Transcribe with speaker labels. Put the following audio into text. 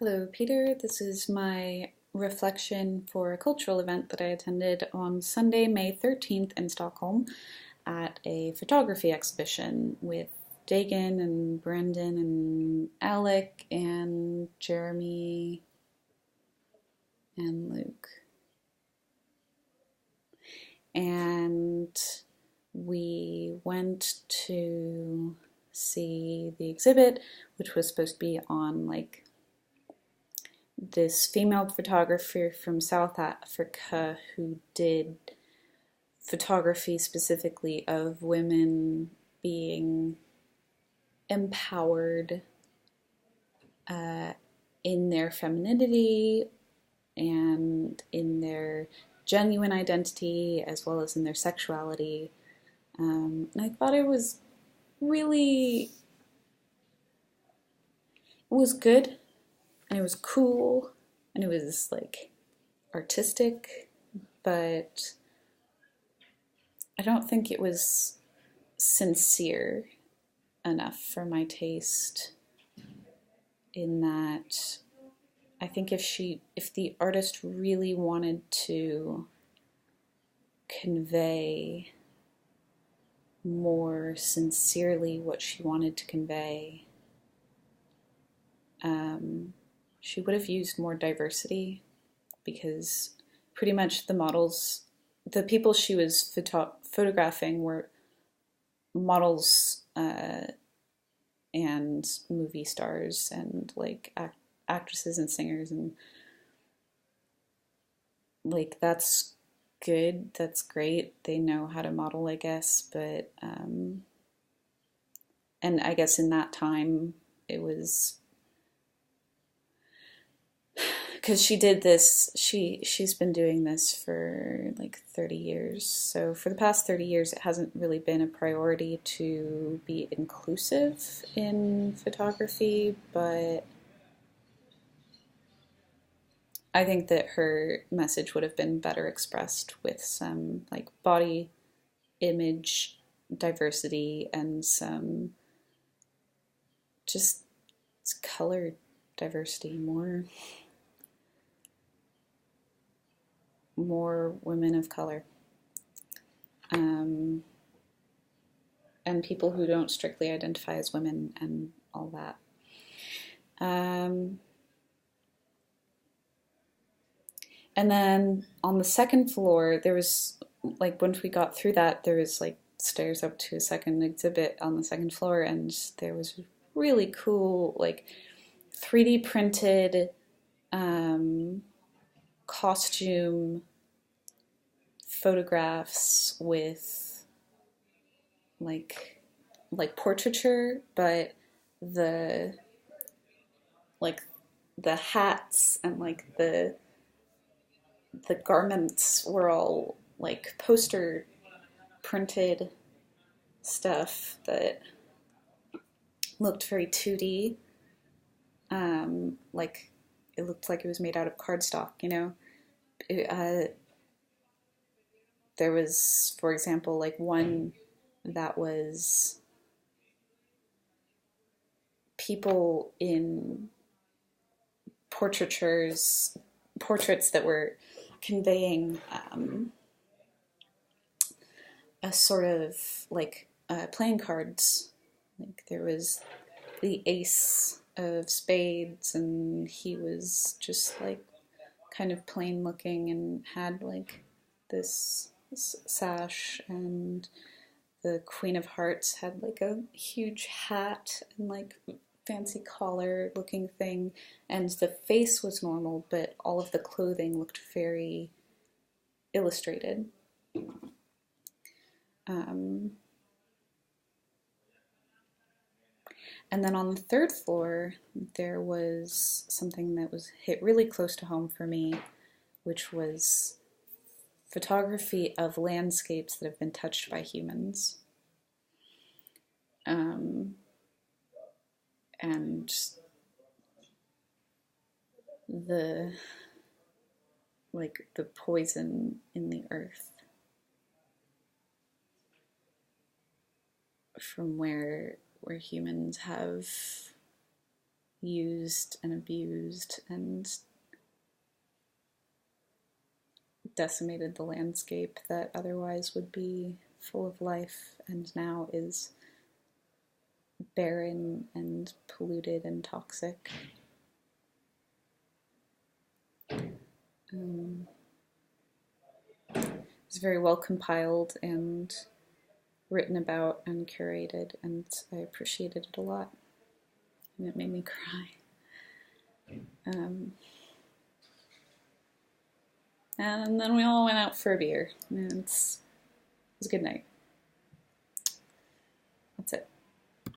Speaker 1: Hello, Peter. This is my reflection for a cultural event that I attended on Sunday, May 13th in Stockholm at a photography exhibition with Dagan and Brendan and Alec and Jeremy and Luke. And we went to see the exhibit, which was supposed to be on this female photographer from South Africa who did photography specifically of women being empowered uh, in their femininity and in their genuine identity as well as in their sexuality. And I thought it was really, it was good and it was cool and it was artistic, but I don't think it was sincere enough for my taste, in that I think if the artist really wanted to convey more sincerely what she wanted to convey, she would have used more diversity, because pretty much the people she was photographing were models and movie stars and actresses and singers, and that's good, that's great, they know how to model, I guess, but and I guess in that time it was because she did this, she's been doing this for 30 years. So for the past 30 years, it hasn't really been a priority to be inclusive in photography, but I think that her message would have been better expressed with some body image diversity and some just color diversity, more women of color, and people who don't strictly identify as women and all that. And then on the second floor, there was once we got through that, there was stairs up to a second exhibit on the second floor, and there was really cool 3D printed costume photographs with portraiture, but the the hats and the garments were all poster printed stuff that looked very 2D. It looked like it was made out of cardstock, you know. There was, for example, one that was people in portraiture portraits that were conveying a sort of playing cards. There was the ace of spades, and he was just kind of plain looking and had this sash, and the Queen of Hearts had a huge hat and fancy collar looking thing, and the face was normal, but all of the clothing looked very illustrated. And then on the third floor, there was something that was hit really close to home for me, which was photography of landscapes that have been touched by humans. And the the poison in the earth from where humans have used and abused and decimated the landscape that otherwise would be full of life and now is barren and polluted and toxic. It's very well compiled and written about and curated, and I appreciated it a lot. And it made me cry. And then we all went out for a beer, and it was a good night.